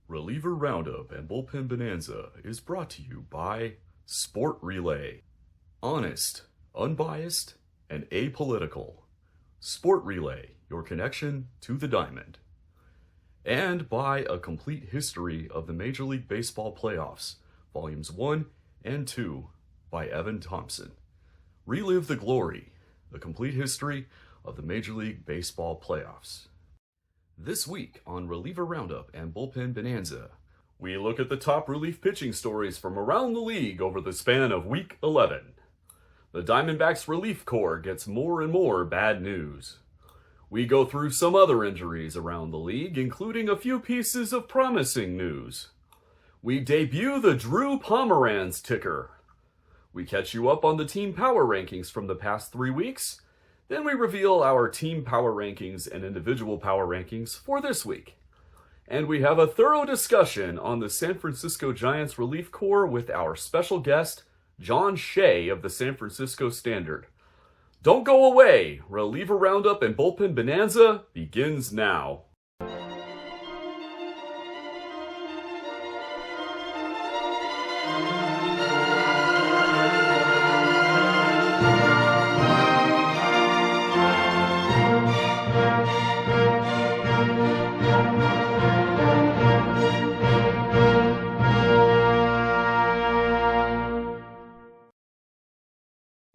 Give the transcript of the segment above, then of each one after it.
Reliever Roundup and Bullpen Bonanza is brought to you by Sport Relay. Honest, unbiased, and apolitical. Sport Relay, your connection to the diamond. And by A Complete History of the Major League Baseball Playoffs, Volumes 1 and 2 by Evan Thompson. Relive the glory, A Complete History of the Major League Baseball Playoffs. This week on Reliever Roundup and Bullpen Bonanza, we look at the top relief pitching stories from around the league over the span of Week 11. The Diamondbacks relief corps gets more and more bad news. We go through some other injuries around the league, including a few pieces of promising news. We debut the Drew Pomeranz ticker. We catch you up on the team power rankings from the past 3 weeks. Then we reveal our team power rankings and individual power rankings for this week. And we have a thorough discussion on the San Francisco Giants relief corps with our special guest, John Shea of the San Francisco Standard. Don't go away! Reliever Roundup and Bullpen Bonanza begins now.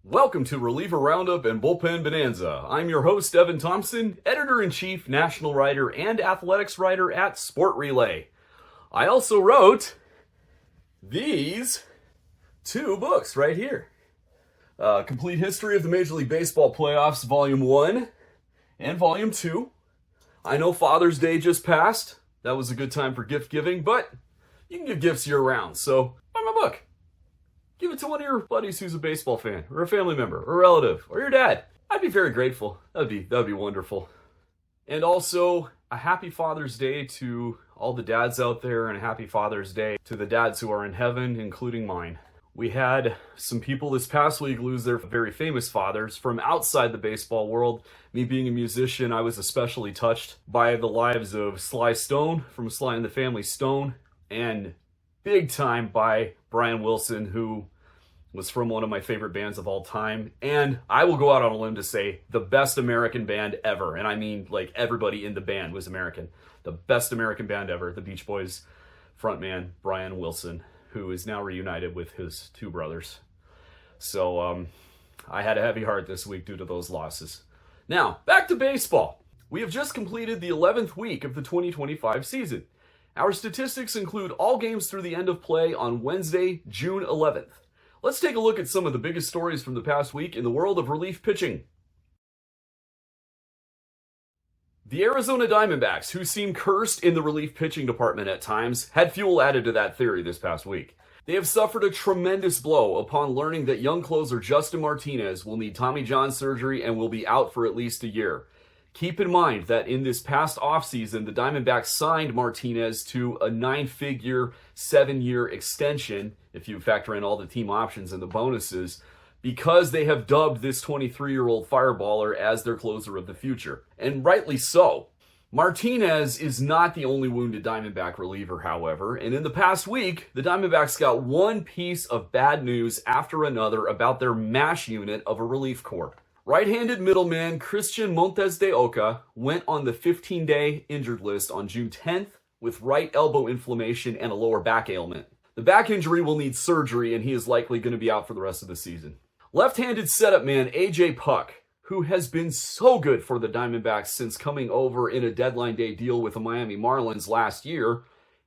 Welcome to Reliever Roundup and Bullpen Bonanza. I'm your host, Evan Thompson, Editor-in-Chief, National Writer, and Athletics Writer at Sport Relay. I also wrote these 2 books right here. Complete History of the Major League Baseball Playoffs, Volume 1 and Volume 2. I know Father's Day just passed. That was a good time for gift giving, but you can give gifts year-round, so buy my book. Give it to one of your buddies who's a baseball fan, or a family member, or a relative, or your dad. I'd be very grateful. That'd be wonderful. And also, a happy Father's Day to all the dads out there, and a happy Father's Day to the dads who are in heaven, including mine. We had some people this past week lose their very famous fathers from outside the baseball world. Me being a musician, I was especially touched by the lives of Sly Stone from Sly and the Family Stone, and big time by Brian Wilson, who was from one of my favorite bands of all time. And I will go out on a limb to say the best American band ever. And I mean, like, everybody in the band was American. The best American band ever, the Beach Boys frontman, Brian Wilson, who is now reunited with his 2 brothers. So I had a heavy heart this week due to those losses. Now, back to baseball. We have just completed the 11th week of the 2025 season. Our statistics include all games through the end of play on Wednesday, June 11th. Let's take a look at some of the biggest stories from the past week in the world of relief pitching. The Arizona Diamondbacks, who seem cursed in the relief pitching department at times, had fuel added to that theory this past week. They have suffered a tremendous blow upon learning that young closer Justin Martinez will need Tommy John surgery and will be out for at least a year. Keep in mind that in this past offseason, the Diamondbacks signed Martinez to a 9-figure, 7-year extension, if you factor in all the team options and the bonuses, because they have dubbed this 23-year-old fireballer as their closer of the future. And rightly so. Martinez is not the only wounded Diamondback reliever, however, and in the past week, the Diamondbacks got one piece of bad news after another about their MASH unit of a relief corps. Right-handed middleman Christian Montes de Oca went on the 15-day injured list on June 10th with right elbow inflammation and a lower back ailment. The back injury will need surgery, and he is likely going to be out for the rest of the season. Left-handed setup man A.J. Puck, who has been so good for the Diamondbacks since coming over in a deadline day deal with the Miami Marlins last year,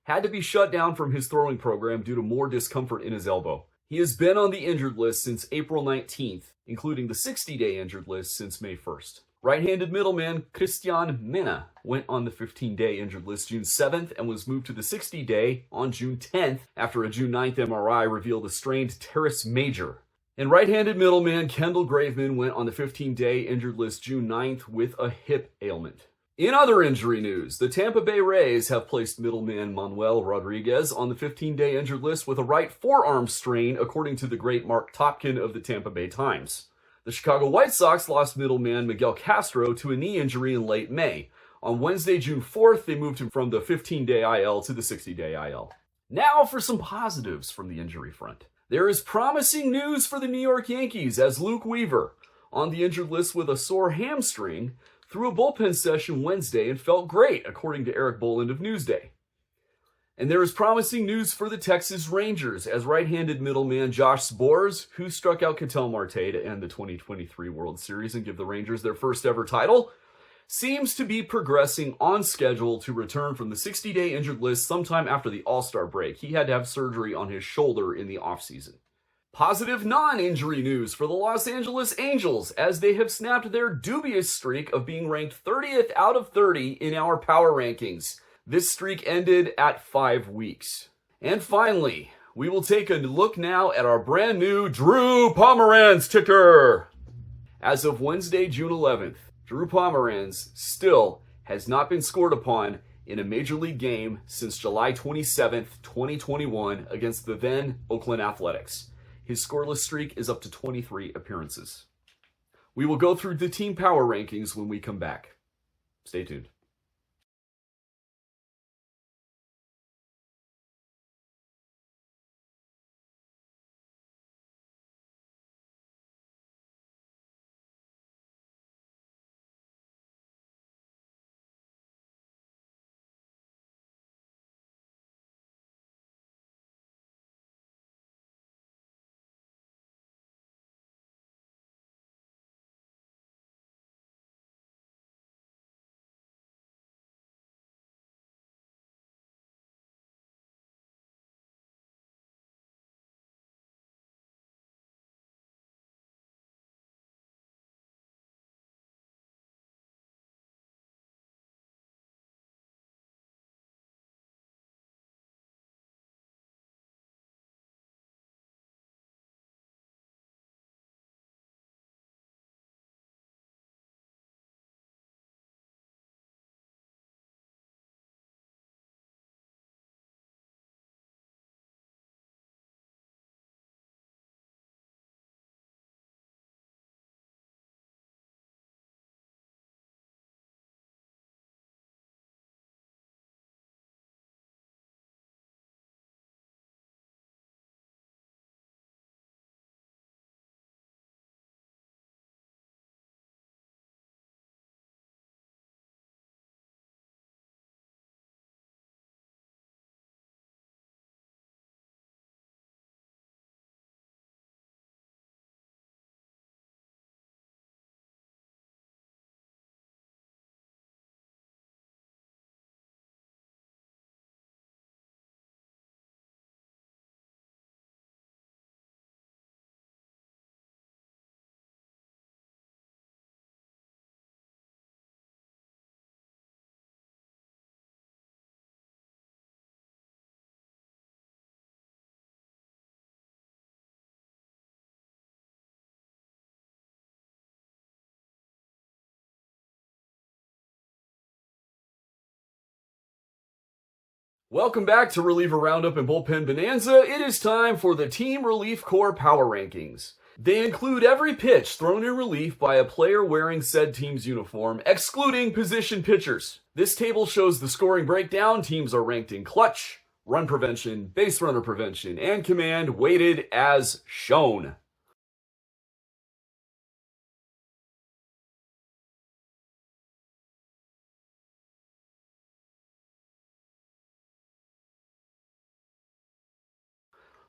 had to be shut down from his throwing program due to more discomfort in his elbow. He has been on the injured list since April 19th, including the 60-day injured list since May 1st. Right-handed middleman Cristian Mena went on the 15-day injured list June 7th and was moved to the 60-day on June 10th after a June 9th MRI revealed a strained teres major. And right-handed middleman Kendall Graveman went on the 15-day injured list June 9th with a hip ailment. In other injury news, the Tampa Bay Rays have placed middleman Manuel Rodriguez on the 15-day injured list with a right forearm strain, according to the great Mark Topkin of the Tampa Bay Times. The Chicago White Sox lost middleman Miguel Castro to a knee injury in late May. On Wednesday, June 4th, they moved him from the 15-day IL to the 60-day IL. Now for some positives from the injury front. There is promising news for the New York Yankees as Luke Weaver, on the injured list with a sore hamstring, threw a bullpen session Wednesday and felt great, according to Eric Boland of Newsday. And there is promising news for the Texas Rangers as right-handed middleman Josh Sborz, who struck out Ketel Marte to end the 2023 World Series and give the Rangers their first ever title, seems to be progressing on schedule to return from the 60-day injured list sometime after the All-Star break. He had to have surgery on his shoulder in the offseason. Positive non-injury news for the Los Angeles Angels as they have snapped their dubious streak of being ranked 30th out of 30 in our power rankings. This streak ended at 5 weeks. And finally, we will take a look now at our brand new Drew Pomeranz ticker. As of Wednesday, June 11th, Drew Pomeranz still has not been scored upon in a Major League game since July 27th, 2021 against the then Oakland Athletics. His scoreless streak is up to 23 appearances. We will go through the team power rankings when we come back. Stay tuned. Welcome back to Reliever Roundup and Bullpen Bonanza. It is time for the Team Relief Corps Power Rankings. They include every pitch thrown in relief by a player wearing said team's uniform, excluding position pitchers. This table shows the scoring breakdown. Teams are ranked in clutch, run prevention, base runner prevention, and command, weighted as shown.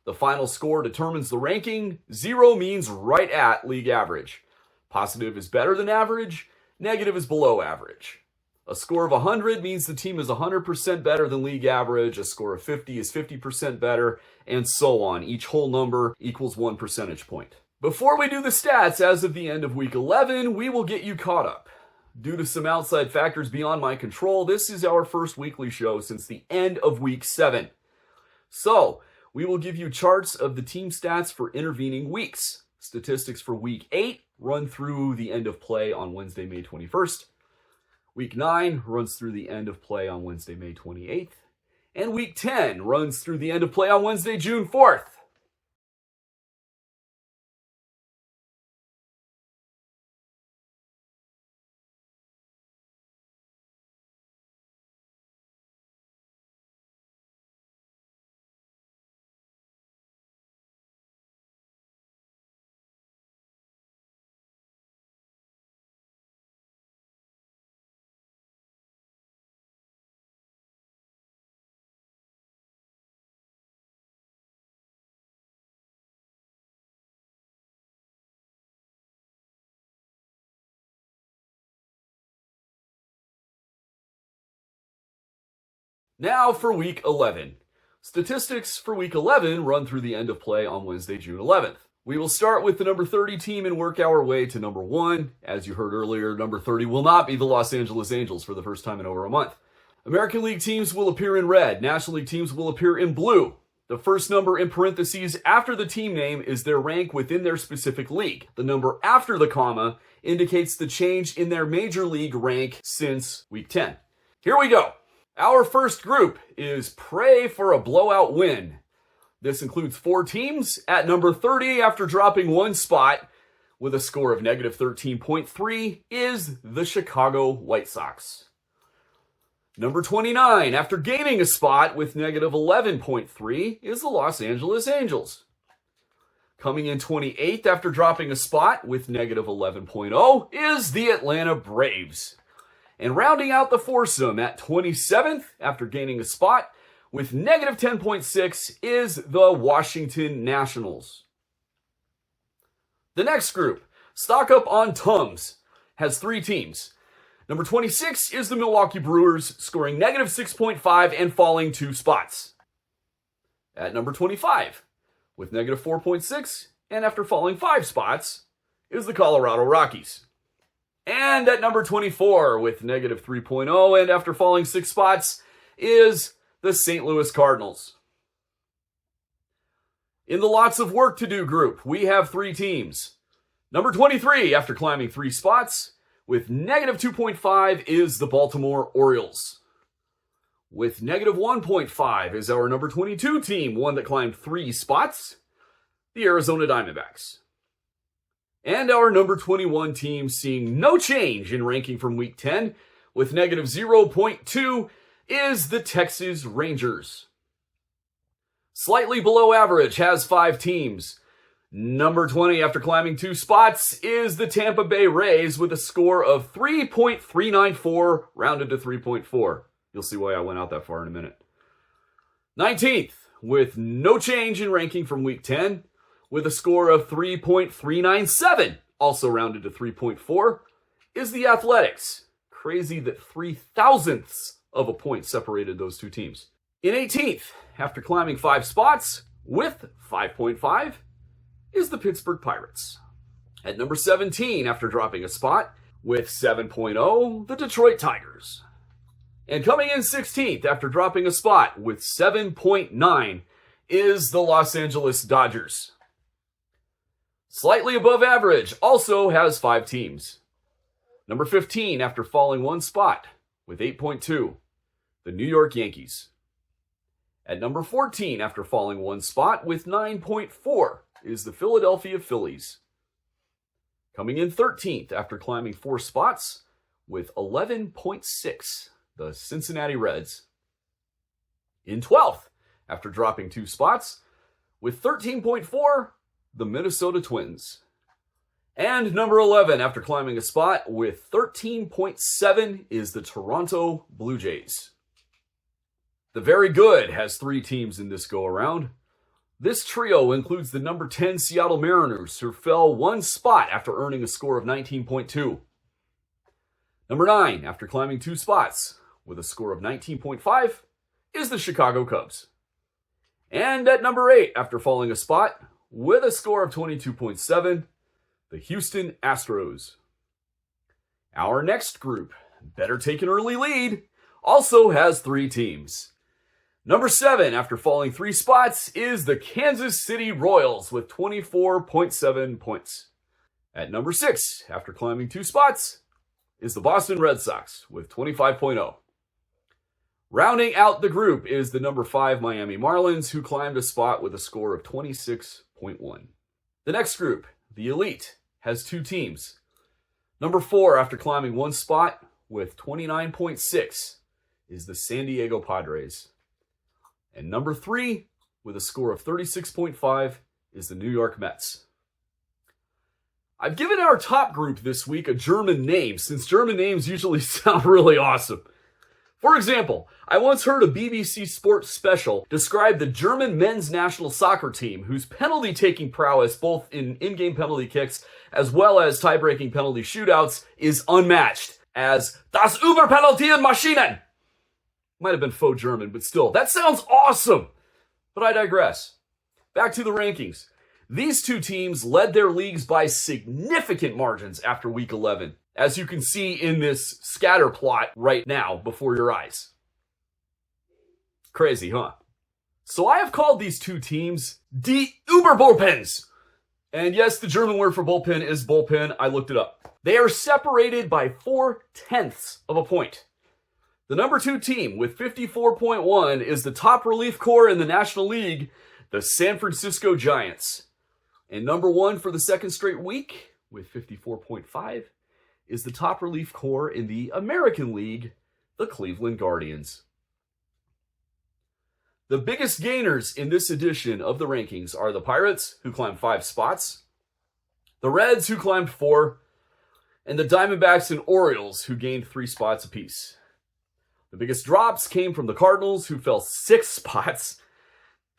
The final score determines the ranking. 0 means right at league average. Positive is better than average. Negative is below average. A score of 100 means the team is 100% better than league average. A score of 50 is 50% better, and so on. Each whole number equals 1 percentage point. Before we do the stats, as of the end of week 11, we will get you caught up. Due to some outside factors beyond my control, this is our first weekly show since the end of week 7. So, we will give you charts of the team stats for intervening weeks. Statistics for week 8 run through the end of play on Wednesday, May 21st. Week 9 runs through the end of play on Wednesday, May 28th. And week 10 runs through the end of play on Wednesday, June 4th. Now for Week 11. Statistics for Week 11 run through the end of play on Wednesday, June 11th. We will start with the number 30 team and work our way to number 1. As you heard earlier, number 30 will not be the Los Angeles Angels for the first time in over a month. American League teams will appear in red. National League teams will appear in blue. The first number in parentheses after the team name is their rank within their specific league. The number after the comma indicates the change in their major league rank since Week 10. Here we go. Our first group is Pray for a Blowout Win. This includes 4 teams. At number 30, after dropping 1 spot with a score of negative 13.3, is the Chicago White Sox. Number 29, after gaining a spot with negative 11.3, is the Los Angeles Angels. Coming in 28th after dropping a spot with negative 11.0 is the Atlanta Braves. And rounding out the foursome at 27th after gaining a spot with negative 10.6 is the Washington Nationals. The next group, stock up on Tums, has 3 teams. Number 26 is the Milwaukee Brewers, scoring negative 6.5 and falling 2 spots. At number 25, with negative 4.6 and after falling 5 spots, is the Colorado Rockies. And at number 24, with negative 3.0 and after falling 6 spots, is the St. Louis Cardinals. In the lots of work to do group, we have 3 teams. Number 23, after climbing 3 spots, with negative 2.5 is the Baltimore Orioles. With negative 1.5 is our number 22 team, one that climbed 3 spots, the Arizona Diamondbacks. And our number 21 team, seeing no change in ranking from Week 10, with negative 0.2, is the Texas Rangers. Slightly below average has 5 teams. Number 20, after climbing 2 spots, is the Tampa Bay Rays with a score of 3.394, rounded to 3.4. You'll see why I went out that far in a minute. 19th, with no change in ranking from Week 10, with a score of 3.397, also rounded to 3.4, is the Athletics. Crazy that 0.003 of a point separated those 2 teams. In 18th, after climbing 5 spots, with 5.5, is the Pittsburgh Pirates. At number 17, after dropping a spot, with 7.0, the Detroit Tigers. And coming in 16th, after dropping a spot, with 7.9, is the Los Angeles Dodgers. Slightly above average, also has 5 teams. Number 15, after falling 1 spot, with 8.2, the New York Yankees. At number 14, after falling 1 spot, with 9.4, is the Philadelphia Phillies. Coming in 13th, after climbing 4 spots, with 11.6, the Cincinnati Reds. In 12th, after dropping 2 spots, with 13.4, the Minnesota Twins. And number 11, after climbing a spot with 13.7, is the Toronto Blue Jays. The Very Good has 3 teams in this go-around. This trio includes the number 10 Seattle Mariners, who fell 1 spot after earning a score of 19.2. Number 9, after climbing 2 spots with a score of 19.5, is the Chicago Cubs. And at number 8, after falling a spot with a score of 22.7, the Houston Astros. Our next group, better take an early lead, also has 3 teams. Number 7, after falling 3 spots, is the Kansas City Royals with 24.7 points. At number 6, after climbing 2 spots, is the Boston Red Sox with 25.0. Rounding out the group is the number 5 Miami Marlins, who climbed a spot with a score of 26.1. The next group, the Elite, has 2 teams. Number 4, after climbing 1 spot with 29.6, is the San Diego Padres. And number 3, with a score of 36.5, is the New York Mets. I've given our top group this week a German name, since German names usually sound really awesome. For example, I once heard a BBC Sports special describe the German men's national soccer team, whose penalty-taking prowess, both in in-game penalty kicks as well as tie-breaking penalty shootouts, is unmatched, as Das Überpenaltieren Maschinen. Might have been faux German, but still, that sounds awesome! But I digress. Back to the rankings. These two teams led their leagues by significant margins after Week 11, as you can see in this scatter plot right now before your eyes. Crazy, huh? So I have called these two teams Die Überbullpens. And yes, the German word for bullpen is bullpen. I looked it up. They are separated by 0.4 of a point. The number 2 team with 54.1 is the top relief corps in the National League, the San Francisco Giants. And number 1 for the second straight week with 54.5 is the top relief corps in the American League, the Cleveland Guardians. The biggest gainers in this edition of the rankings are the Pirates, who climbed 5 spots, the Reds, who climbed 4, and the Diamondbacks and Orioles, who gained 3 spots apiece. The biggest drops came from the Cardinals, who fell 6 spots.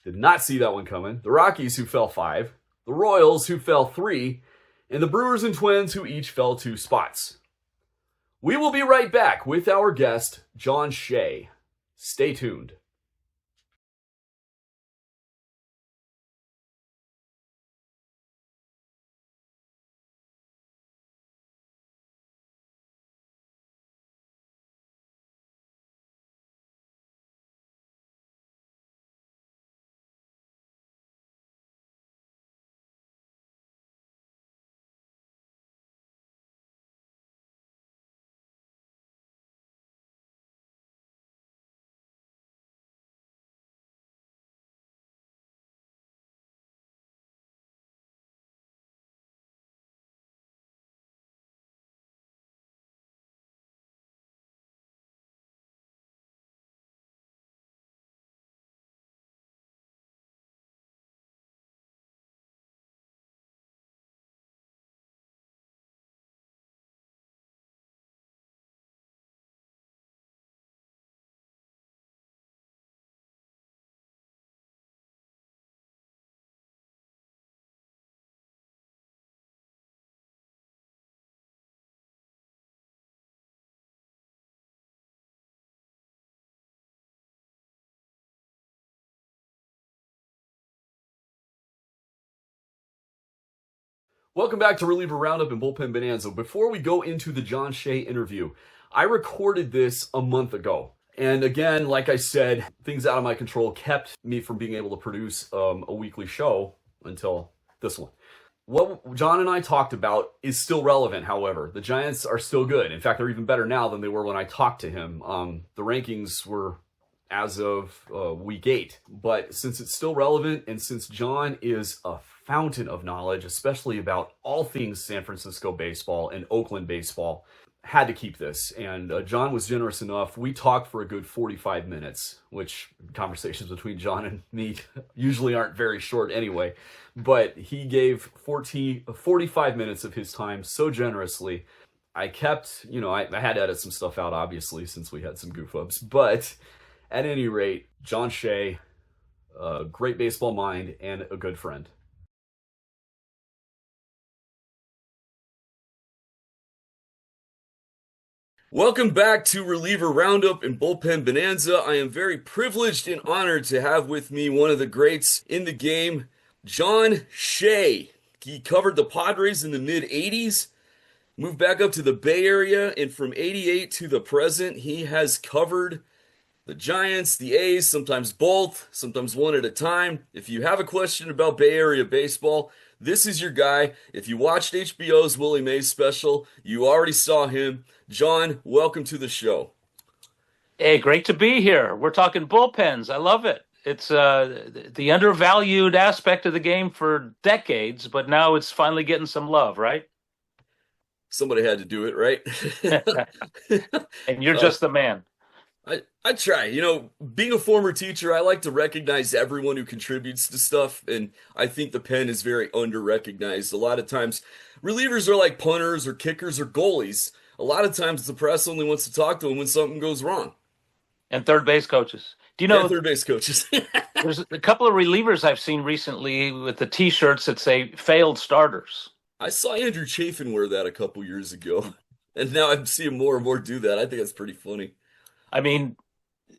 Did not see that one coming. The Rockies, who fell 5. The Royals, who fell 3. And the Brewers and Twins, who each fell 2 spots. We will be right back with our guest, John Shea. Stay tuned. Welcome back to Reliever Roundup and Bullpen Bonanza. Before we go into the John Shea interview, I recorded this a month ago. And again, like I said, things out of my control kept me from being able to produce a weekly show until this one. What John and I talked about is still relevant, however. The Giants are still good. In fact, they're even better now than they were when I talked to him. The rankings were as of week 8. But since it's still relevant and since John is a fountain of knowledge, especially about all things San Francisco baseball and Oakland baseball, had to keep this. And John was generous enough. We talked for a good 45 minutes, which conversations between John and me usually aren't very short anyway. But he gave 45 minutes of his time so generously. I kept, I had to edit some stuff out, obviously, since we had some goof-ups. But at any rate, John Shea, a great baseball mind and a good friend. Welcome back to Reliever Roundup and Bullpen Bonanza. I am very privileged and honored to have with me one of the greats in the game, John Shea. He covered the Padres in the mid-'80s, moved back up to the Bay Area, and from '88 to the present, he has covered the Giants, the A's, sometimes both, sometimes one at a time. If you have a question about Bay Area baseball, this is your guy. If you watched HBO's Willie Mays special, you already saw him. John, welcome to the show. Hey, great to be here. We're talking bullpens. I love it. It's the undervalued aspect of the game for decades, but now it's finally getting some love, right? Somebody had to do it, right? And you're just the man. I try. Being a former teacher, I like to recognize everyone who contributes to stuff, and I think the pen is very under-recognized. A lot of times, relievers are like punters or kickers or goalies. A lot of times, the press only wants to talk to them when something goes wrong. And third base coaches. Do you know? And third base coaches. There's a couple of relievers I've seen recently with the T-shirts that say "failed starters." I saw Andrew Chafin wear that a couple years ago, and now I'm seeing more and more do that. I think that's pretty funny. I mean,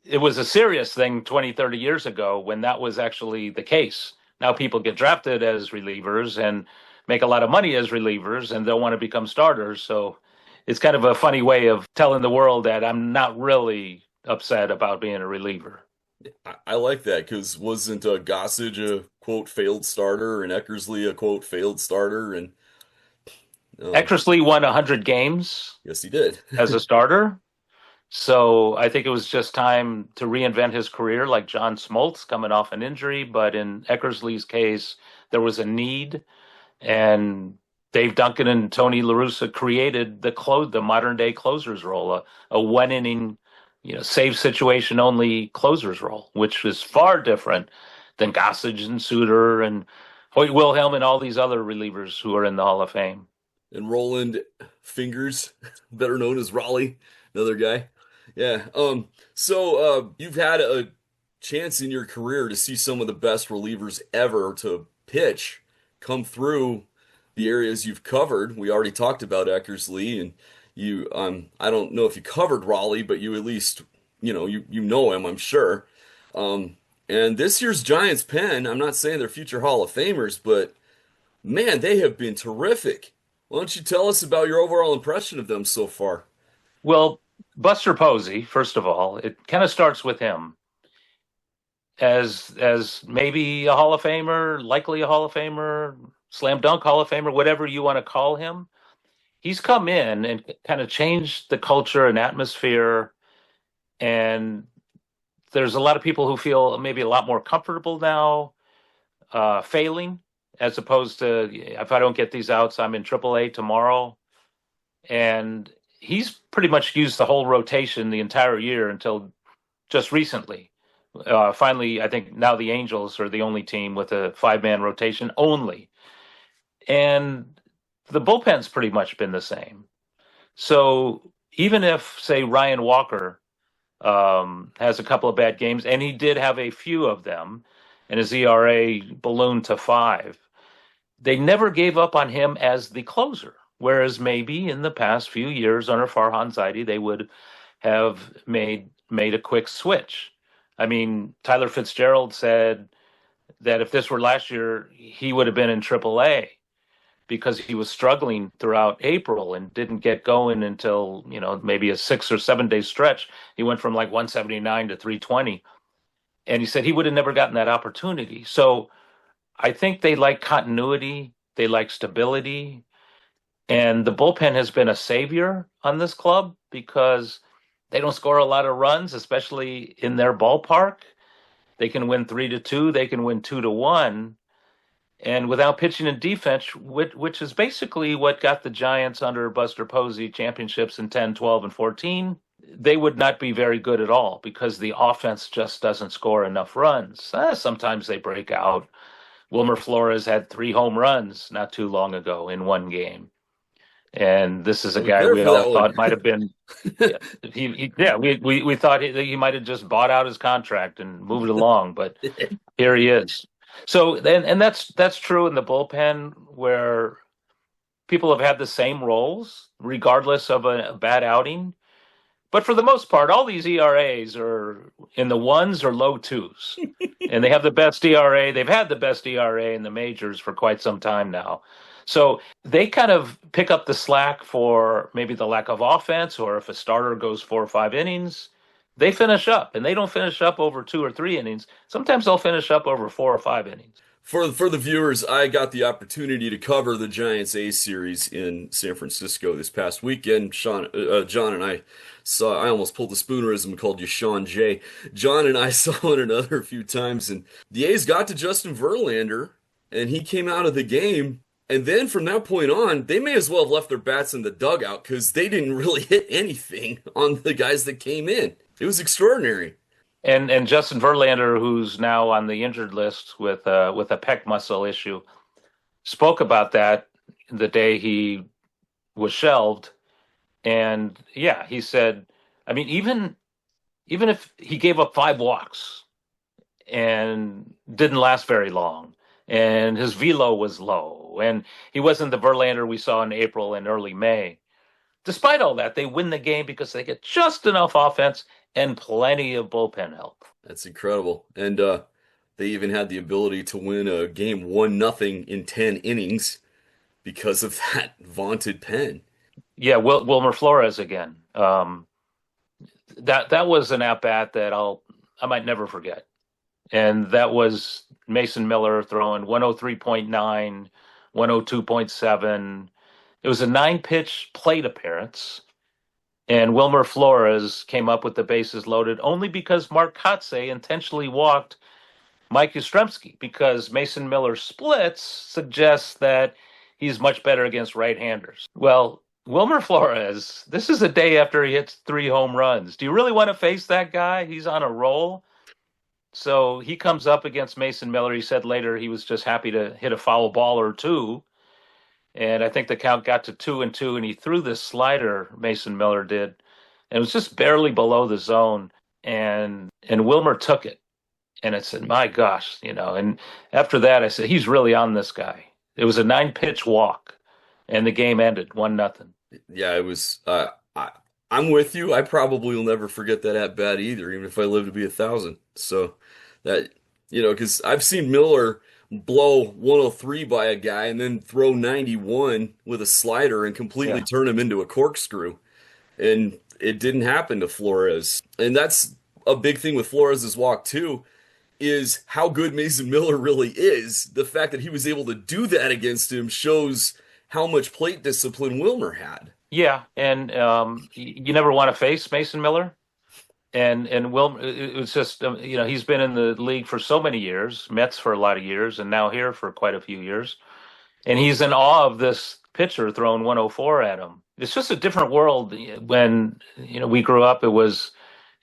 it was a serious thing 20, 30 years ago when that was actually the case. Now people get drafted as relievers and make a lot of money as relievers and they'll want to become starters. So it's kind of a funny way of telling the world that I'm not really upset about being a reliever. I like that because wasn't Gossage a quote failed starter and Eckersley a quote failed starter and uh, Eckersley won 100 games yes he did. as a starter. So I think it was just time to reinvent his career, like John Smoltz coming off an injury. But in Eckersley's case, there was a need, and Dave Duncan and Tony La Russa created the modern day closer's role, a one inning, save situation only closer's role, which is far different than Gossage and Suter and Hoyt Wilhelm and all these other relievers who are in the Hall of Fame. And Roland Fingers, better known as Raleigh, another guy. Yeah. So you've had a chance in your career to see some of the best relievers ever to pitch come through the areas you've covered. We already talked about Eckersley, and you. I don't know if you covered Raleigh, but you at least you know him, I'm sure. And this year's Giants pen, I'm not saying they're future Hall of Famers, but man, they have been terrific. Why don't you tell us about your overall impression of them so far? Well, Buster Posey, first of all, it kind of starts with him as maybe a Hall of Famer, likely a Hall of Famer, slam dunk Hall of Famer, whatever you want to call him. He's come in and kind of changed the culture and atmosphere, and there's a lot of people who feel maybe a lot more comfortable now failing, as opposed to if I don't get these outs, I'm in AAA tomorrow. And he's pretty much used the whole rotation the entire year until just recently. Finally, I think now the Angels are the only team with a 5-man rotation only. And the bullpen's pretty much been the same. So even if, say, Ryan Walker has a couple of bad games, and he did have a few of them, and his ERA ballooned to 5, they never gave up on him as the closer. Whereas maybe in the past few years under Farhan Zaidi, they would have made a quick switch. I mean, Tyler Fitzgerald said that if this were last year, he would have been in AAA because he was struggling throughout April and didn't get going until, maybe a 6 or 7 day stretch. He went from like 179 to 320. And he said he would have never gotten that opportunity. So I think they like continuity. They like stability. And the bullpen has been a savior on this club because they don't score a lot of runs, especially in their ballpark. They can win 3-2. They can win 2-1. And without pitching and defense, which is basically what got the Giants under Buster Posey championships in 10, 12, and 14, they would not be very good at all because the offense just doesn't score enough runs. Sometimes they break out. Wilmer Flores had 3 home runs not too long ago in one game. And this is a guy we all thought might have been. We thought he might have just bought out his contract and moved along, but here he is. So and that's true in the bullpen where people have had the same roles regardless of a bad outing. But for the most part, all these ERAs are in the 1s or low 2s, and they have the best ERA. They've had the best ERA in the majors for quite some time now. So they kind of pick up the slack for maybe the lack of offense, or if a starter goes 4 or 5 innings, they finish up, and they don't finish up over 2 or 3 innings. Sometimes they'll finish up over 4 or 5 innings. For the viewers, I got the opportunity to cover the Giants A series in San Francisco this past weekend. John and I saw. I almost pulled the spoonerism and called you Sean J. John and I saw one another a few times, and the A's got to Justin Verlander, and he came out of the game. And then from that point on, they may as well have left their bats in the dugout because they didn't really hit anything on the guys that came in. It was extraordinary. And Justin Verlander, who's now on the injured list with a pec muscle issue, spoke about that the day he was shelved. And yeah, he said, I mean, even if he gave up 5 walks and didn't last very long, and his velo was low, and he wasn't the Verlander we saw in April and early May. Despite all that, they win the game because they get just enough offense and plenty of bullpen help. That's incredible. And they even had the ability to win a game 1-0 in 10 innings because of that vaunted pen. Yeah, Wilmer Flores again. That was an at bat that I might never forget. And that was Mason Miller throwing 103.9, 102.7. It was a 9-pitch plate appearance. And Wilmer Flores came up with the bases loaded only because Mark Kotze intentionally walked Mike Yastrzemski, because Mason Miller's splits suggests that he's much better against right-handers. Well, Wilmer Flores, this is a day after he hits 3 home runs. Do you really want to face that guy? He's on a roll. So he comes up against Mason Miller. He said later he was just happy to hit a foul ball or two. And I think the count got to 2-2, and he threw this slider, Mason Miller did. And it was just barely below the zone. And Wilmer took it. And I said, my gosh, and after that, I said, he's really on this guy. It was a 9-pitch walk, and the game ended 1-0. Yeah, it was. I'm with you. I probably will never forget that at bat either, even if I live to be 1,000. So that, because I've seen Miller blow 103 by a guy and then throw 91 with a slider and completely turn him into a corkscrew. And it didn't happen to Flores. And that's a big thing with Flores' walk, too, is how good Mason Miller really is. The fact that he was able to do that against him shows how much plate discipline Wilmer had. Yeah, and you never want to face Mason Miller. And Wilmer, it was just, he's been in the league for so many years, Mets for a lot of years, and now here for quite a few years. And he's in awe of this pitcher throwing 104 at him. It's just a different world. When, we grew up, it was,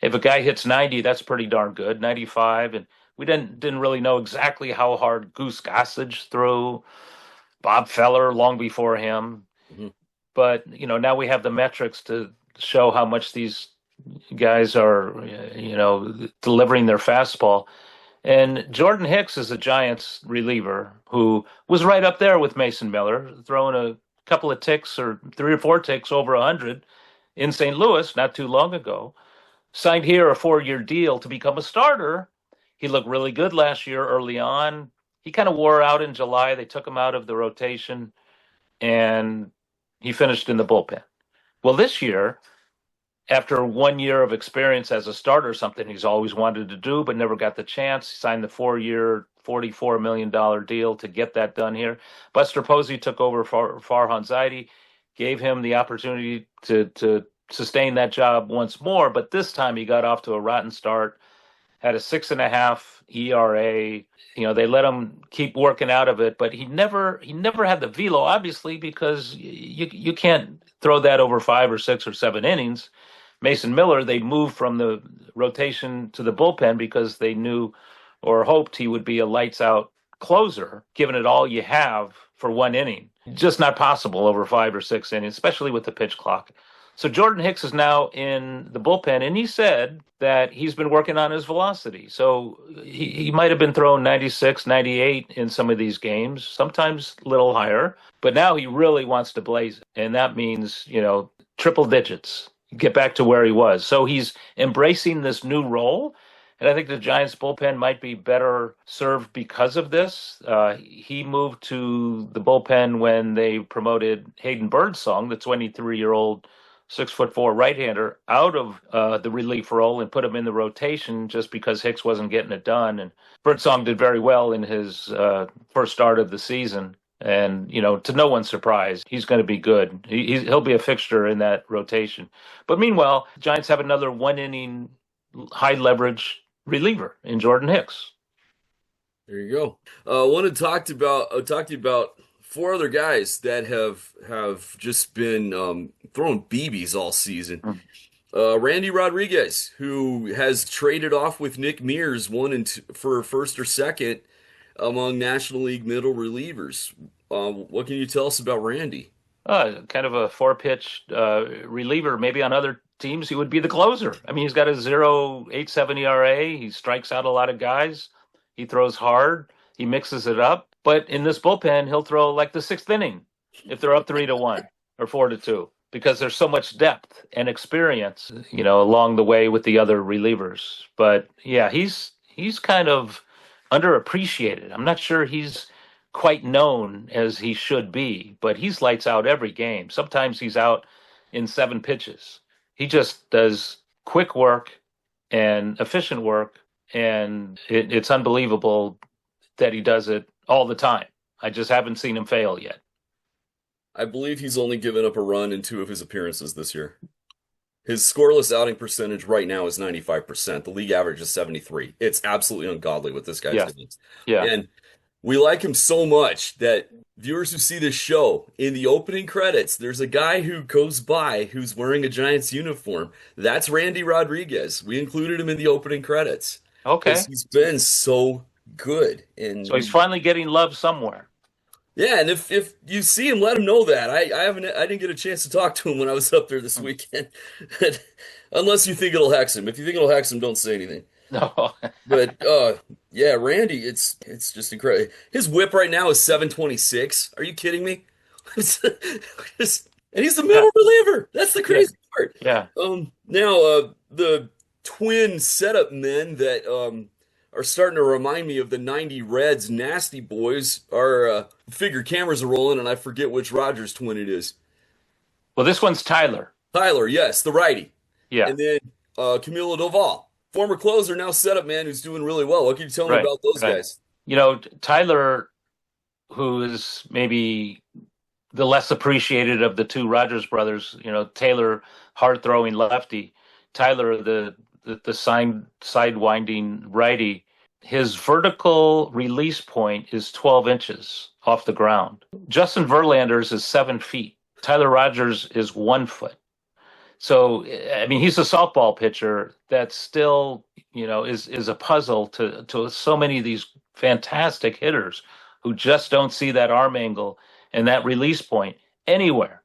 if a guy hits 90, that's pretty darn good, 95. And we didn't really know exactly how hard Goose Gossage threw, Bob Feller long before him. Mm-hmm. But, now we have the metrics to show how much these guys are, delivering their fastball. And Jordan Hicks is a Giants reliever who was right up there with Mason Miller, throwing a couple of ticks or 3 or 4 ticks over 100 in St. Louis not too long ago. Signed here a 4-year deal to become a starter. He looked really good last year early on. He kind of wore out in July. They took him out of the rotation, and he finished in the bullpen. Well, this year, after 1 year of experience as a starter, something he's always wanted to do but never got the chance, he signed the 4-year, $44 million deal to get that done here. Buster Posey took over for Farhan Zaidi, gave him the opportunity to sustain that job once more, but this time he got off to a rotten start, had a 6.5 ERA. They let him keep working out of it, but he never had the velo, obviously, because you can't throw that over 5 or 6 or 7 innings. Mason Miller, they moved from the rotation to the bullpen because they knew or hoped he would be a lights-out closer, giving it all you have for 1 inning. Just not possible over 5 or 6 innings, especially with the pitch clock. So Jordan Hicks is now in the bullpen, and he said that he's been working on his velocity. So he might have been throwing 96, 98 in some of these games, sometimes a little higher, but now he really wants to blaze it. And that means, triple digits, get back to where he was. So he's embracing this new role. And I think the Giants bullpen might be better served because of this. He moved to the bullpen when they promoted Hayden Birdsong, the 23-year-old 6'4" right-hander, out of the relief role and put him in the rotation just because Hicks wasn't getting it done. And Birdsong did very well in his first start of the season. And, to no one's surprise, he's going to be good. He'll be a fixture in that rotation. But meanwhile, Giants have another 1-inning high-leverage reliever in Jordan Hicks. There you go. I want to talk to you about 4 other guys that have just been throwing BBs all season. Randy Rodriguez, who has traded off with Nick Mears for first or second among National League middle relievers. What can you tell us about Randy? Kind of a 4-pitch reliever. Maybe on other teams he would be the closer. I mean, he's got a 0.87 ERA. He strikes out a lot of guys. He throws hard. He mixes it up. But in this bullpen, he'll throw like the 6th inning if they're up 3-1 or 4-2. because there's so much depth and experience, along the way with the other relievers. But yeah, he's kind of underappreciated. I'm not sure he's quite known as he should be, but he's lights out every game. Sometimes he's out in 7 pitches. He just does quick work and efficient work, and it's unbelievable that he does it all the time. I just haven't seen him fail yet. I believe he's only given up a run in 2 of his appearances this year. His scoreless outing percentage right now is 95%. The league average is 73. It's absolutely ungodly what this guy's doing. Yeah. And we like him so much that viewers who see this show, in the opening credits, there's a guy who goes by who's wearing a Giants uniform. That's Randy Rodriguez. We included him in the opening credits. Okay. He's been so good. And so he's finally getting love somewhere. Yeah, and if you see him, let him know that. I didn't get a chance to talk to him when I was up there this weekend. Unless you think it'll hex him. If you think it'll hex him, don't say anything. No. But yeah, Randy, it's just incredible. His whip right now is 726. Are you kidding me? And he's the middle reliever. That's the crazy part. Yeah. Now the twin setup men that are starting to remind me of the 90 Reds nasty boys are figure cameras are rolling, and I forget which Rogers twin it is. Well, this one's Tyler. Tyler, yes, the righty. Yeah. And then Camilo Doval, former closer, now setup man who's doing really well. What can you tell me about those guys? Tyler, who is maybe the less appreciated of the 2 Rogers brothers, Taylor, hard-throwing lefty, Tyler, the side-winding righty, his vertical release point is 12 inches off the ground. Justin Verlander's is 7 feet. Tyler Rogers is 1 foot. So, I mean, he's a softball pitcher that still, is a puzzle to so many of these fantastic hitters who just don't see that arm angle and that release point anywhere.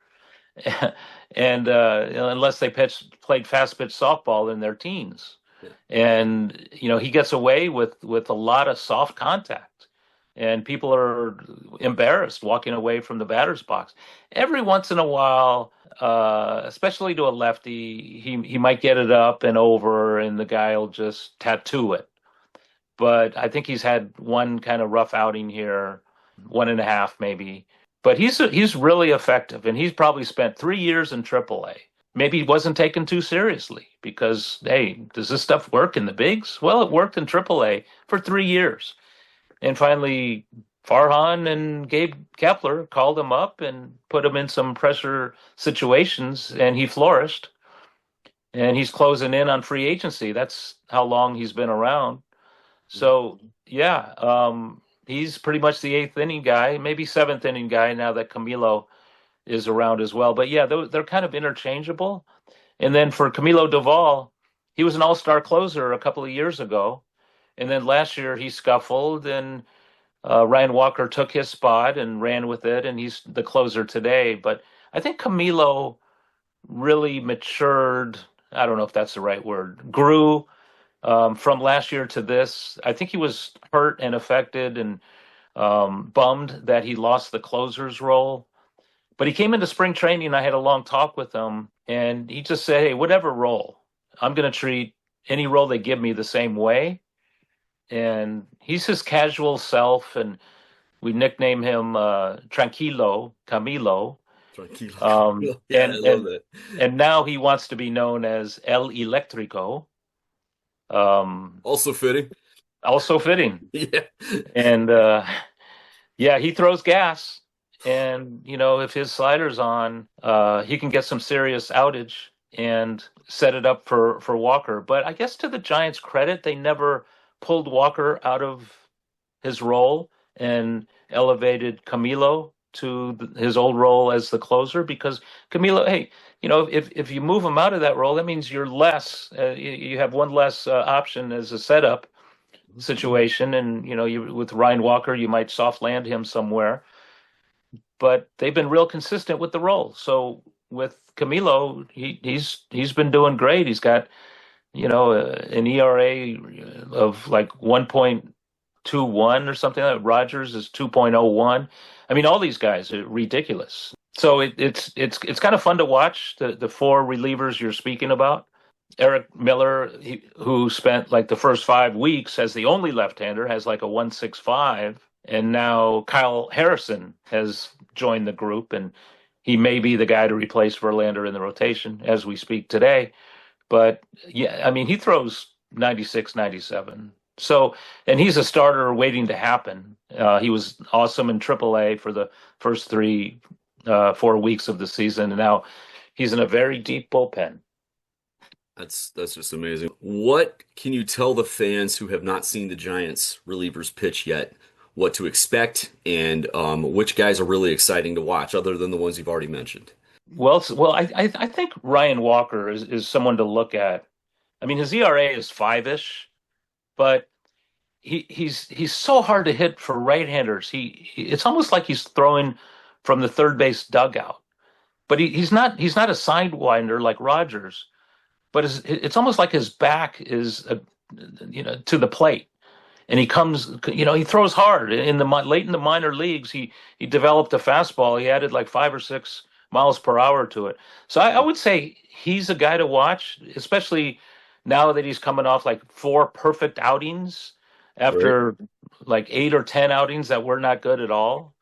And unless they played fast pitch softball in their teens. Yeah. And, he gets away with a lot of soft contact. And people are embarrassed walking away from the batter's box. Every once in a while, especially to a lefty, he might get it up and over, and the guy will just tattoo it. But I think he's had one kind of rough outing here, 1.5 maybe. But he's really effective, and he's probably spent 3 years in AAA. Maybe he wasn't taken too seriously because, hey, does this stuff work in the bigs? Well, it worked in AAA for 3 years. And finally, Farhan and Gabe Kepler called him up and put him in some pressure situations, and he flourished. And he's closing in on free agency. That's how long he's been around. So, yeah, he's pretty much the 8th inning guy, maybe 7th inning guy now that Camilo is around as well. But, yeah, they're kind of interchangeable. And then for Camilo Doval, he was an all-star closer a couple of years ago. And then last year he scuffled, and Ryan Walker took his spot and ran with it, and he's the closer today. But I think Camilo really matured. I don't know if that's the right word. Grew from last year to this. I think he was hurt and affected and bummed that he lost the closer's role. But he came into spring training, and I had a long talk with him, and he just said, hey, whatever role, I'm going to treat any role they give me the same way. And he's his casual self, and we nickname him Tranquilo, Camilo. Tranquilo. Yeah, I love that. And now he wants to be known as El Electrico. Also fitting. Also fitting. Yeah. And, he throws gas. And, if his slider's on, he can get some serious outage and set it up for Walker. But I guess to the Giants' credit, they never pulled Walker out of his role and elevated Camilo to his old role as the closer, because Camilo, hey, if you move him out of that role, that means you're less, you have one less option as a setup situation. And, with Ryan Walker, you might soft land him somewhere, but they've been real consistent with the role. So with Camilo, he's been doing great. He's got, an ERA of like 1.21 or something like that. Rogers is 2.01. I mean, all these guys are ridiculous. So it's kind of fun to watch the four relievers you're speaking about. Eric Miller, who spent like the first 5 weeks as the only left-hander, has like a 1.65, and now Kyle Harrison has joined the group, and he may be the guy to replace Verlander in the rotation as we speak today. But yeah, I mean, he throws 96, 97. So, and he's a starter waiting to happen. He was awesome in AAA for the first 4 weeks of the season, and now he's in a very deep bullpen. That's just amazing. What can you tell the fans who have not seen the Giants relievers pitch yet? What to expect, and which guys are really exciting to watch, other than the ones you've already mentioned? Well, I think Ryan Walker is someone to look at. I mean, his ERA is 5-ish, but he's so hard to hit for right-handers. It's almost like he's throwing from the third base dugout. But he's not a sidewinder like Rogers. But it's almost like his back is to the plate, and he comes, he throws hard. Late in the minor leagues, he developed a fastball. He added like 5 or 6 miles per hour to it. So I would say he's a guy to watch, especially now that he's coming off like 4 perfect outings after like 8 or 10 outings that were not good at all.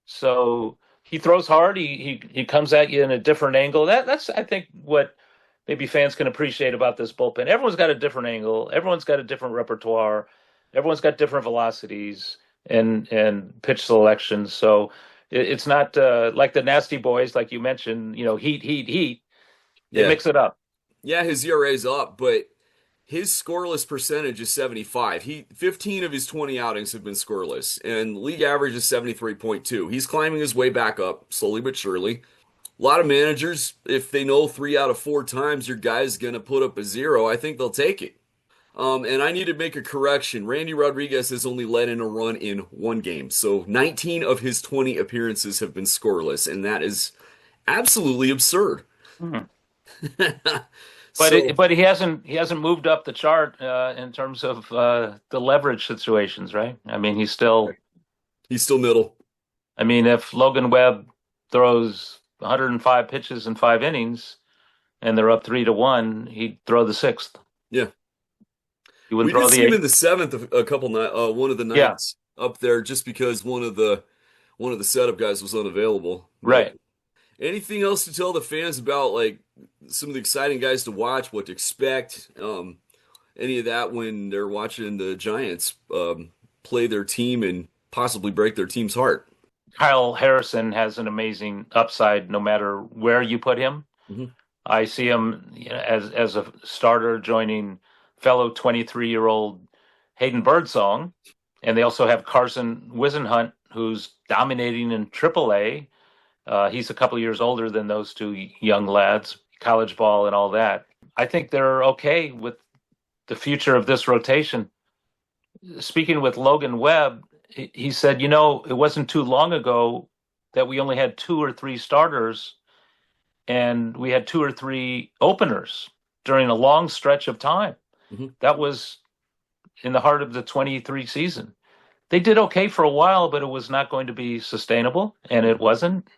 So he throws hard. He comes at you in a different angle. That's I think what maybe fans can appreciate about this bullpen. Everyone's got a different angle. Everyone's got a different repertoire. Everyone's got different velocities and pitch selections. So it's not like the nasty boys, like you mentioned. Heat. They Yeah, mix it up. yeah, his ERA's up, but his scoreless percentage is 75. 15 of his 20 outings have been scoreless, and league average is 73.2. He's climbing his way back up slowly but surely. A lot of managers, if they know 3 out of 4 times your guy's going to put up a zero, I think they'll take it. And I need to make a correction. Randy Rodriguez has only let in a run in 1 game. So 19 of his 20 appearances have been scoreless, and that is absolutely absurd. Hmm. So, But he hasn't moved up the chart in terms of the leverage situations, right? I mean, he's still middle. I mean, if Logan Webb throws 105 pitches in 5 innings and they're up 3-1, he'd throw the sixth. Yeah. He wouldn't We throw did the see him in eighth. the seventh a couple night one of the Yeah, nights up there just because one of the setup guys was unavailable. But right. anything else to tell the fans about like some of the exciting guys to watch, what to expect, any of that when they're watching the Giants play their team and possibly break their team's heart? Kyle Harrison has an amazing upside no matter where you put him. Hmm. I see him as a starter joining fellow 23-year-old Hayden Birdsong, and they also have Carson Wisenhunt, who's dominating in AAA. He's a couple of years older than those two young lads, college ball and all that. I think they're okay with the future of this rotation. Speaking with Logan Webb, he said, it wasn't too long ago that we only had 2 or 3 starters and we had 2 or 3 openers during a long stretch of time. Hmm. That was in the heart of the 23 season. They did okay for a while, but it was not going to be sustainable, and it wasn't.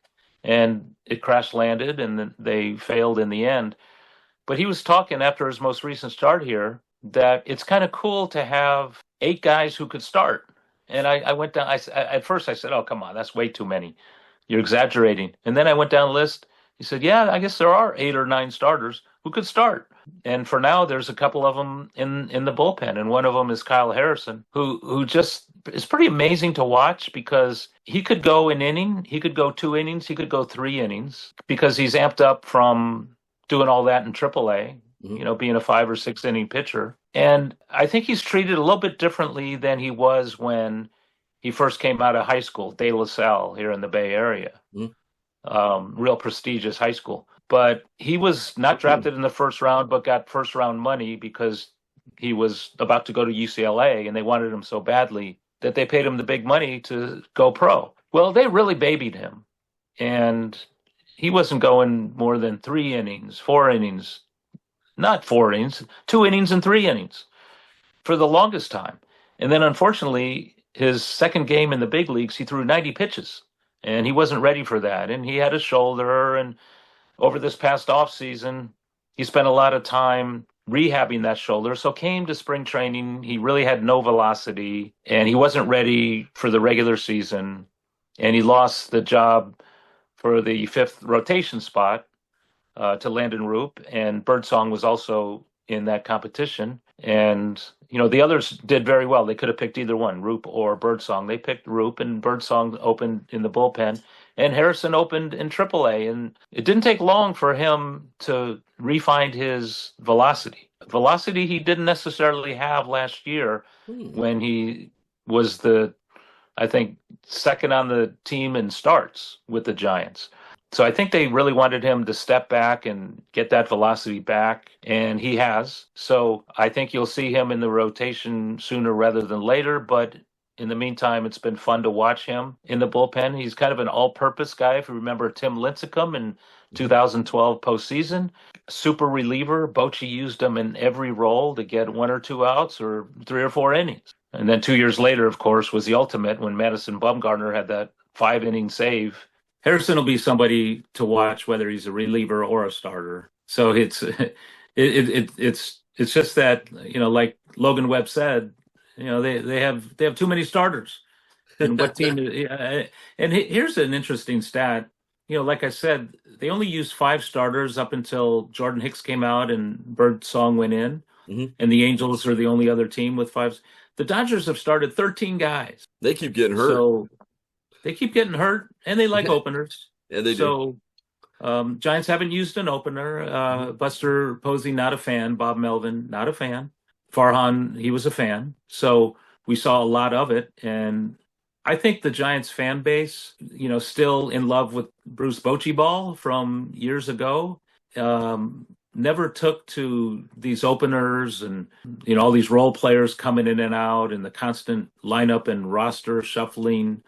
And it crash landed, and they failed in the end. But he was talking after his most recent start here that it's kind of cool to have 8 guys who could start. And I went down. At first I said, "Oh, come on, that's way too many. You're exaggerating." And then I went down the list. He said, "Yeah, I guess there are 8 or 9 starters who could start." And for now, there's a couple of them in the bullpen, and one of them is Kyle Harrison, who just is pretty amazing to watch because he could go an inning, he could go 2 innings, he could go 3 innings because he's amped up from doing all that in AAA, being a 5 or 6 inning pitcher. And I think he's treated a little bit differently than he was when he first came out of high school, De La Salle here in the Bay Area. Real prestigious high school. But he was not drafted in the first round, but got first round money because he was about to go to UCLA and they wanted him so badly that they paid him the big money to go pro. Well, they really babied him. And he wasn't going more than 3 innings, 4 innings, not 4 innings, 2 innings and 3 innings for the longest time. And then unfortunately, his second game in the big leagues, he threw 90 pitches. and he wasn't ready for that. And he had a shoulder, and over this past off season, he spent a lot of time rehabbing that shoulder. So came to spring training, he really had no velocity, and he wasn't ready for the regular season, and he lost the job for the fifth rotation spot to Landon Roop, and Birdsong was also in that competition. And the others did very well. They could have picked either one, Roop or Birdsong. They picked Roop, and Birdsong opened in the bullpen, and Harrison opened in AAA. And it didn't take long for him to refine his velocity. Velocity he didn't necessarily have last year when he was I think, second on the team in starts with the Giants. So I think they really wanted him to step back and get that velocity back, and he has. So I think you'll see him in the rotation sooner rather than later, but in the meantime, it's been fun to watch him in the bullpen. He's kind of an all-purpose guy. If you remember Tim Lincecum in 2012 postseason, super reliever. Bochy used him in every role to get 1 or 2 outs or 3 or 4 innings. And then 2 years later, of course, was the ultimate when Madison Bumgarner had that 5-inning save. Harrison will be somebody to watch, whether he's a reliever or a starter. So it's just that, like Logan Webb said, they have too many starters. And what team? And here's an interesting stat. Like I said, they only used 5 starters up until Jordan Hicks came out and Birdsong went in, and the Angels are the only other team with 5. The Dodgers have started 13 guys. They keep getting hurt. So they keep getting hurt, and they like openers. Yeah, they do. So Giants haven't used an opener. Buster Posey, not a fan. Bob Melvin, not a fan. Farhan, he was a fan. So we saw a lot of it, and I think the Giants fan base, still in love with Bruce Bochy ball from years ago. Never took to these openers and, all these role players coming in and out and the constant lineup and roster shuffling.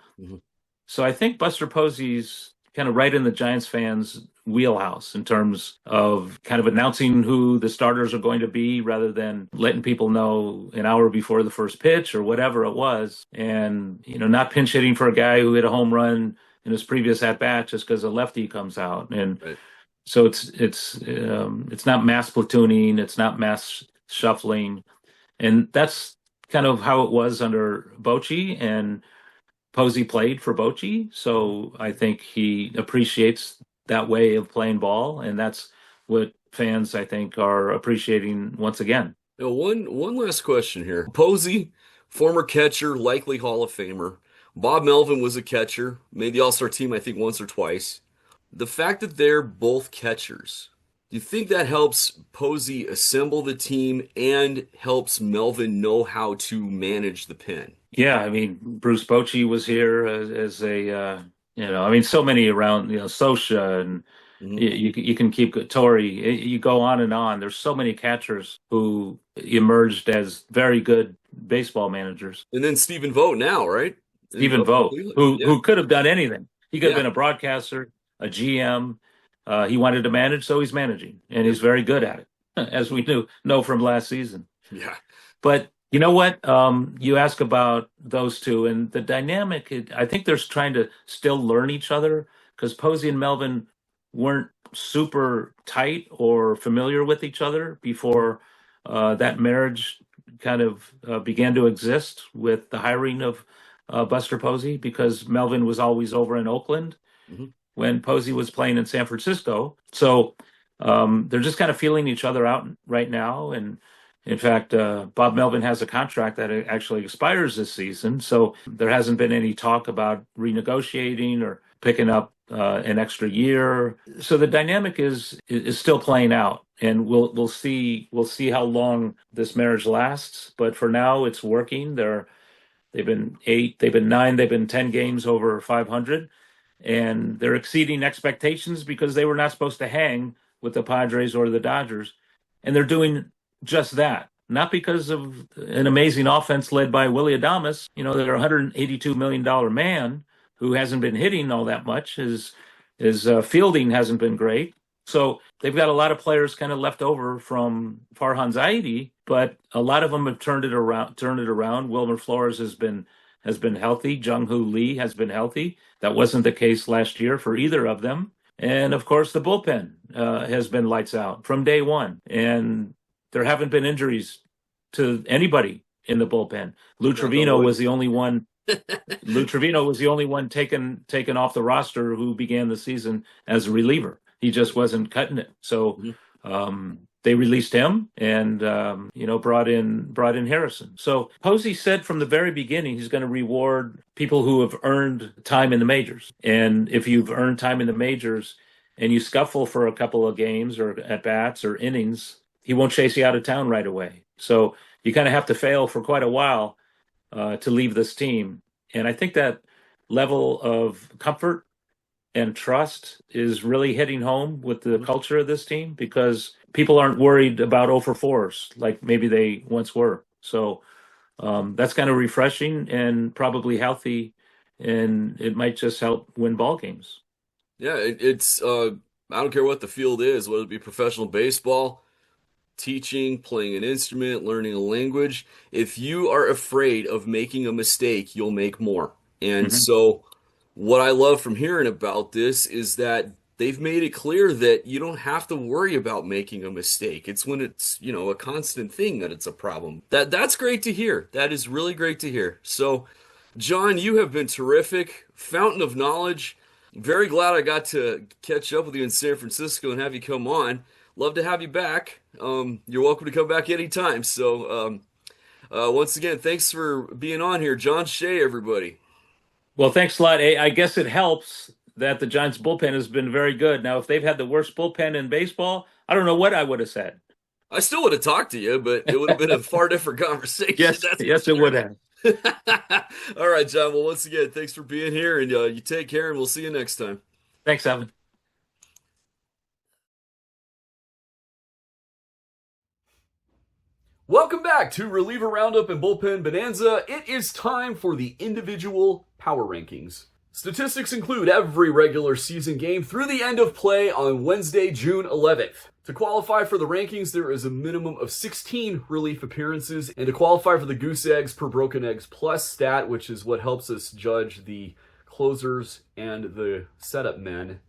So I think Buster Posey's kind of right in the Giants fans' wheelhouse in terms of kind of announcing who the starters are going to be rather than letting people know an hour before the first pitch or whatever it was. And, not pinch hitting for a guy who hit a home run in his previous at-bat just because a lefty comes out. And right. So it's not mass platooning, it's not mass shuffling, and that's kind of how it was under Bochy, and Posey played for Bochy, so I think he appreciates that way of playing ball, and that's what fans, I think, are appreciating once again. Now, one last question here. Posey, former catcher, likely Hall of Famer. Bob Melvin was a catcher, made the All-Star team, I think, once or twice. The fact that they're both catchers, do you think that helps Posey assemble the team and helps Melvin know how to manage the pen? Yeah, I mean, Bruce Bochy was here as a, so many around, Sosha, and you can keep Torrey. You go on and on. There's so many catchers who emerged as very good baseball managers. And then Stephen Vogt now, right? Stephen Vogt, who could have done anything. He could have been a broadcaster, a GM. He wanted to manage, so he's managing, and he's very good at it, as we know from last season. Yeah. But you know what? You ask about those two, and the dynamic, I think they're trying to still learn each other, because Posey and Melvin weren't super tight or familiar with each other before that marriage kind of began to exist with the hiring of Buster Posey, because Melvin was always over in Oakland when Posey was playing in San Francisco. So they're just kind of feeling each other out right now. And in fact, Bob Melvin has a contract that actually expires this season. So there hasn't been any talk about renegotiating or picking up an extra year. So the dynamic is still playing out, and we'll see how long this marriage lasts. But for now, it's working. They've been 8, they've been 9, they've been 10 games over 500, and they're exceeding expectations because they were not supposed to hang with the Padres or the Dodgers, and they're doing just that. Not because of an amazing offense led by Willie Adames. They're a $182 million man who hasn't been hitting all that much. His fielding hasn't been great. So they've got a lot of players kind of left over from Farhan Zaidi, but a lot of them have turned it around. Wilmer Flores has been has been healthy. Jung-Hoo Lee has been healthy. That wasn't the case last year for either of them. And of course, the bullpen has been lights out from day one. And there haven't been injuries to anybody in the bullpen. Lou Trevino was the only one. Lou Trevino was the only one taken off the roster who began the season as a reliever. He just wasn't cutting it. So they released him and brought in Harrison. So Posey said from the very beginning he's going to reward people who have earned time in the majors. And if you've earned time in the majors and you scuffle for a couple of games or at bats or innings, he won't chase you out of town right away. So you kind of have to fail for quite a while to leave this team. And I think that level of comfort and trust is really hitting home with the culture of this team, because people aren't worried about 0 for 4s like maybe they once were. So that's kind of refreshing and probably healthy, and it might just help win ball games. Yeah, it's I don't care what the field is, whether it be professional baseball, teaching, playing an instrument, learning a language. If you are afraid of making a mistake, you'll make more. And so what I love from hearing about this is that they've made it clear that you don't have to worry about making a mistake. It's when it's, a constant thing that it's a problem. That's great to hear. That is really great to hear. So, John, you have been terrific. Fountain of knowledge. Very glad I got to catch up with you in San Francisco and have you come on. Love to have you back. You're welcome to come back anytime. So, once again, thanks for being on here. John Shea, everybody. Well, thanks a lot. I guess it helps that the Giants bullpen has been very good. Now, if they've had the worst bullpen in baseball, I don't know what I would have said. I still would have talked to you, but it would have been a far different conversation. Yes, it would have. All right, John. Well, once again, thanks for being here, and you take care, and we'll see you next time. Thanks, Evan. Welcome back to Reliever Roundup and Bullpen Bonanza. It is time for the individual power rankings. Statistics include every regular season game through the end of play on Wednesday, June 11th. To qualify for the rankings, there is a minimum of 16 relief appearances, and to qualify for the Goose Eggs per Broken Eggs Plus stat, which is what helps us judge the closers and the setup men,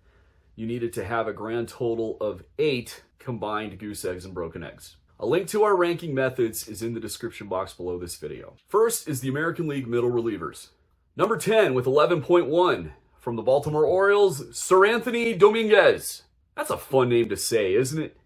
you needed to have a grand total of 8 combined Goose Eggs and Broken Eggs. A link to our ranking methods is in the description box below this video. First is the American League middle relievers. Number 10 with 11.1 from the Baltimore Orioles, Sir Anthony Dominguez. That's a fun name to say, isn't it?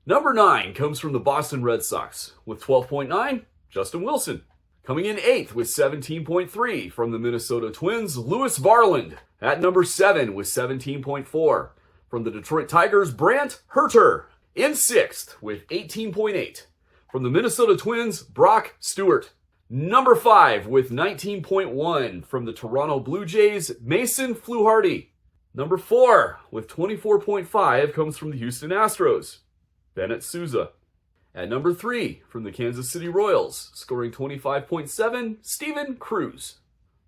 Number 9 comes from the Boston Red Sox with 12.9, Justin Wilson. Coming in 8th with 17.3 from the Minnesota Twins, Lewis Varland. At number 7 with 17.4 from the Detroit Tigers, Brant Herter. In 6th with 18.8 from the Minnesota Twins, Brock Stewart. Number 5 with 19.1 from the Toronto Blue Jays, Mason Fluharty. Number 4 with 24.5 comes from the Houston Astros, Bennett Souza. At number 3 from the Kansas City Royals, scoring 25.7, Steven Cruz.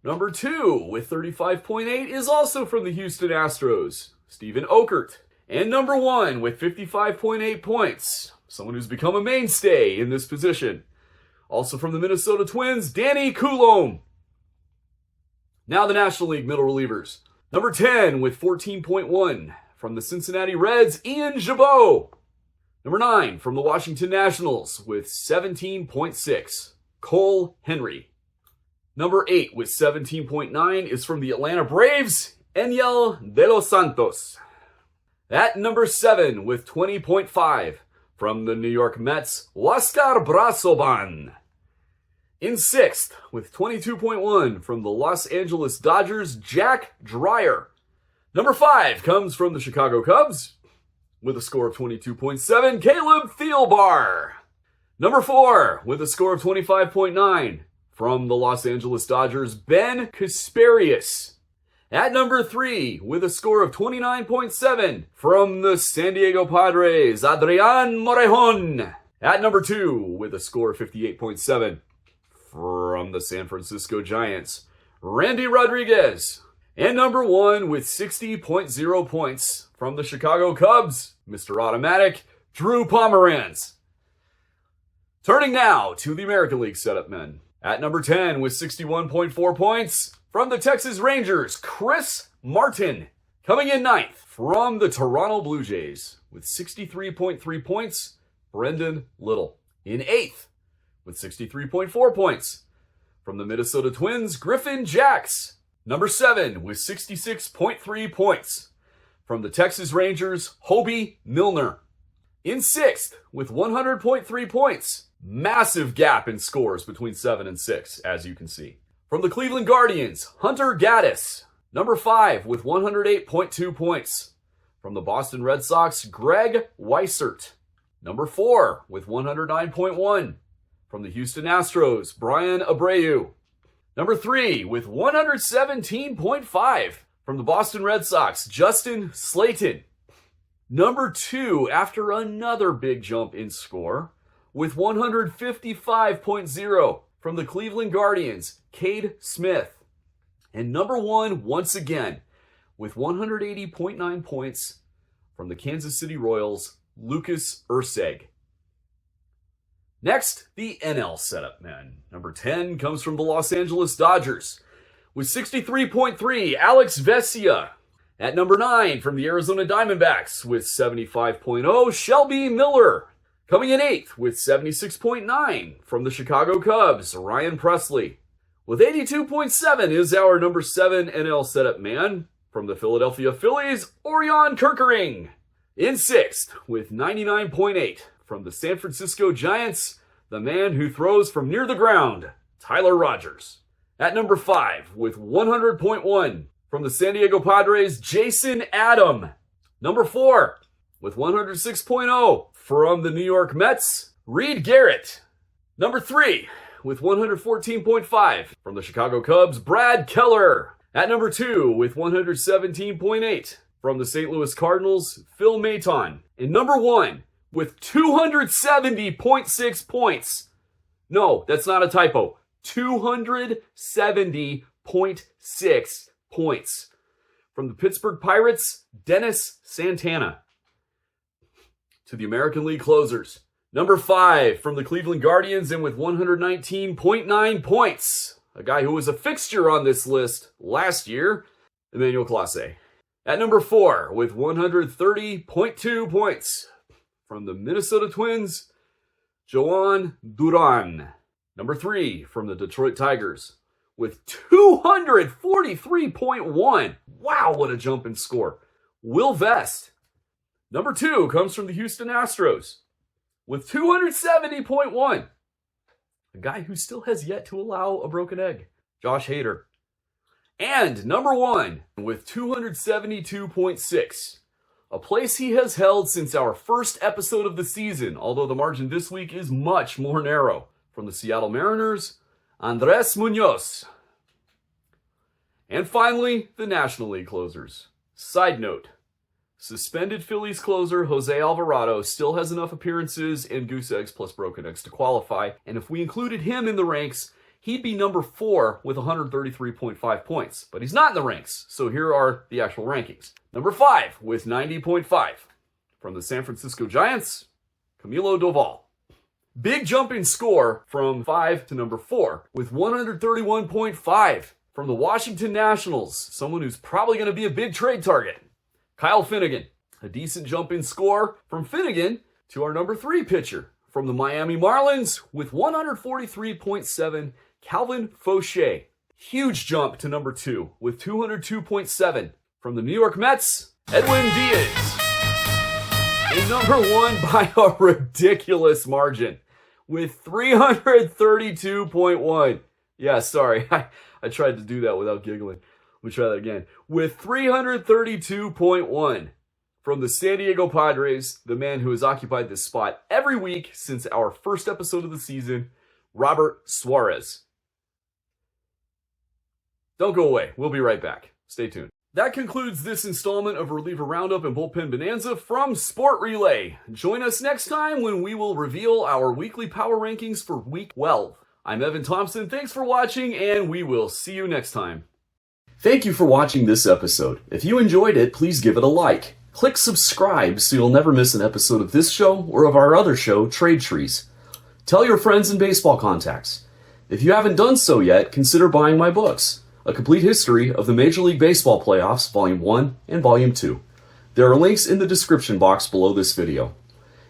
Number 2 with 35.8 is also from the Houston Astros, Steven Okert. And number 1 with 55.8 points, someone who's become a mainstay in this position, also from the Minnesota Twins, Danny Coulombe. Now the National League middle relievers. Number 10 with 14.1 from the Cincinnati Reds, Ian Jabot. Number 9 from the Washington Nationals with 17.6, Cole Henry. Number 8 with 17.9 is from the Atlanta Braves, Enyel De Los Santos. At number 7 with 20.5 from the New York Mets, Huáscar Brazoban. In 6th with 22.1 from the Los Angeles Dodgers, Jack Dreyer. Number 5 comes from the Chicago Cubs with a score of 22.7, Caleb Thielbar. Number 4 with a score of 25.9 from the Los Angeles Dodgers, Ben Kasperius. At number 3, with a score of 29.7 from the San Diego Padres, Adrian Morejon. At number 2, with a score of 58.7 from the San Francisco Giants, Randy Rodriguez. And number 1, with 60.0 points from the Chicago Cubs, Mr. Automatic, Drew Pomeranz. Turning now to the American League setup men. At number 10 with 61.4 points, from the Texas Rangers, Chris Martin. Coming in ninth, from the Toronto Blue Jays, with 63.3 points, Brendan Little. In eighth, with 63.4 points, from the Minnesota Twins, Griffin Jax. Number 7, with 66.3 points, from the Texas Rangers, Hobie Milner. In sixth, with 100.3 points, massive gap in scores between 7 and 6, as you can see. From the Cleveland Guardians, Hunter Gaddis. Number 5, with 108.2 points, from the Boston Red Sox, Greg Weissert. Number 4, with 109.1, from the Houston Astros, Brian Abreu. Number 3, with 117.5, from the Boston Red Sox, Justin Slayton. Number 2, after another big jump in score, with 155.0, from the Cleveland Guardians, Cade Smith. And number 1, once again, with 180.9 points, from the Kansas City Royals, Lucas Erceg. Next, the NL setup men. Number 10 comes from the Los Angeles Dodgers, with 63.3, Alex Vesia. At number 9, from the Arizona Diamondbacks, with 75.0, Shelby Miller. Coming in 8th, with 76.9, from the Chicago Cubs, Ryan Presley. With 82.7 is our number 7 NL setup man, from the Philadelphia Phillies, Orion Kerkering. In 6th, with 99.8, from the San Francisco Giants, the man who throws from near the ground, Tyler Rogers. At number 5, with 100.1, from the San Diego Padres, Jason Adam. Number 4, with 106.0, from the New York Mets, Reed Garrett. Number 3, with 114.5, from the Chicago Cubs, Brad Keller. At number 2, with 117.8, from the St. Louis Cardinals, Phil Maton. And number 1, with 270.6 points. No, that's not a typo. 270.6 points. From the Pittsburgh Pirates, Dennis Santana. To the American League closers. Number 5, from the Cleveland Guardians, and with 119.9 points, a guy who was a fixture on this list last year, Emmanuel Clase. At number 4, with 130.2 points, from the Minnesota Twins, Joan Duran. Number 3, from the Detroit Tigers, with 243.1. Wow, what a jump in score. Will Vest. Number 2 comes from the Houston Astros, with 270.1. A guy who still has yet to allow a broken egg, Josh Hader. And number 1, with 272.6. A place he has held since our first episode of the season, although the margin this week is much more narrow. From the Seattle Mariners, Andres Munoz. And finally, the National League closers. Side note, suspended Phillies closer Jose Alvarado still has enough appearances and goose eggs plus broken eggs to qualify, and if we included him in the ranks, he'd be number 4 with 133.5 points. But he's not in the ranks, so here are the actual rankings. Number 5 with 90.5. From the San Francisco Giants, Camilo Doval. Big jump in score from 5 to number 4 with 131.5. From the Washington Nationals, someone who's probably going to be a big trade target, Kyle Finnegan. A decent jump in score from Finnegan to our number 3 pitcher. From the Miami Marlins with 143.7, Calvin Fauché. Huge jump to number 2 with 202.7. From the New York Mets, Edwin Diaz. And number 1 by a ridiculous margin with 332.1. Yeah, sorry. I tried to do that without giggling. Let me try that again. With 332.1 from the San Diego Padres, the man who has occupied this spot every week since our first episode of the season, Robert Suarez. Don't go away. We'll be right back. Stay tuned. That concludes this installment of Reliever Roundup and Bullpen Bonanza from Sport Relay. Join us next time when we will reveal our weekly power rankings for Week 12. I'm Evan Thompson. Thanks for watching, and we will see you next time. Thank you for watching this episode. If you enjoyed it, please give it a like. Click subscribe so you'll never miss an episode of this show or of our other show, Trade Trees. Tell your friends and baseball contacts. If you haven't done so yet, consider buying my books, A Complete History of the Major League Baseball Playoffs, Volume 1 and Volume 2. There are links in the description box below this video.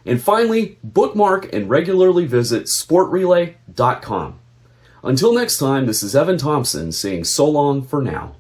And finally, bookmark and regularly visit sportrelay.com. Until next time, this is Evan Thompson saying so long for now.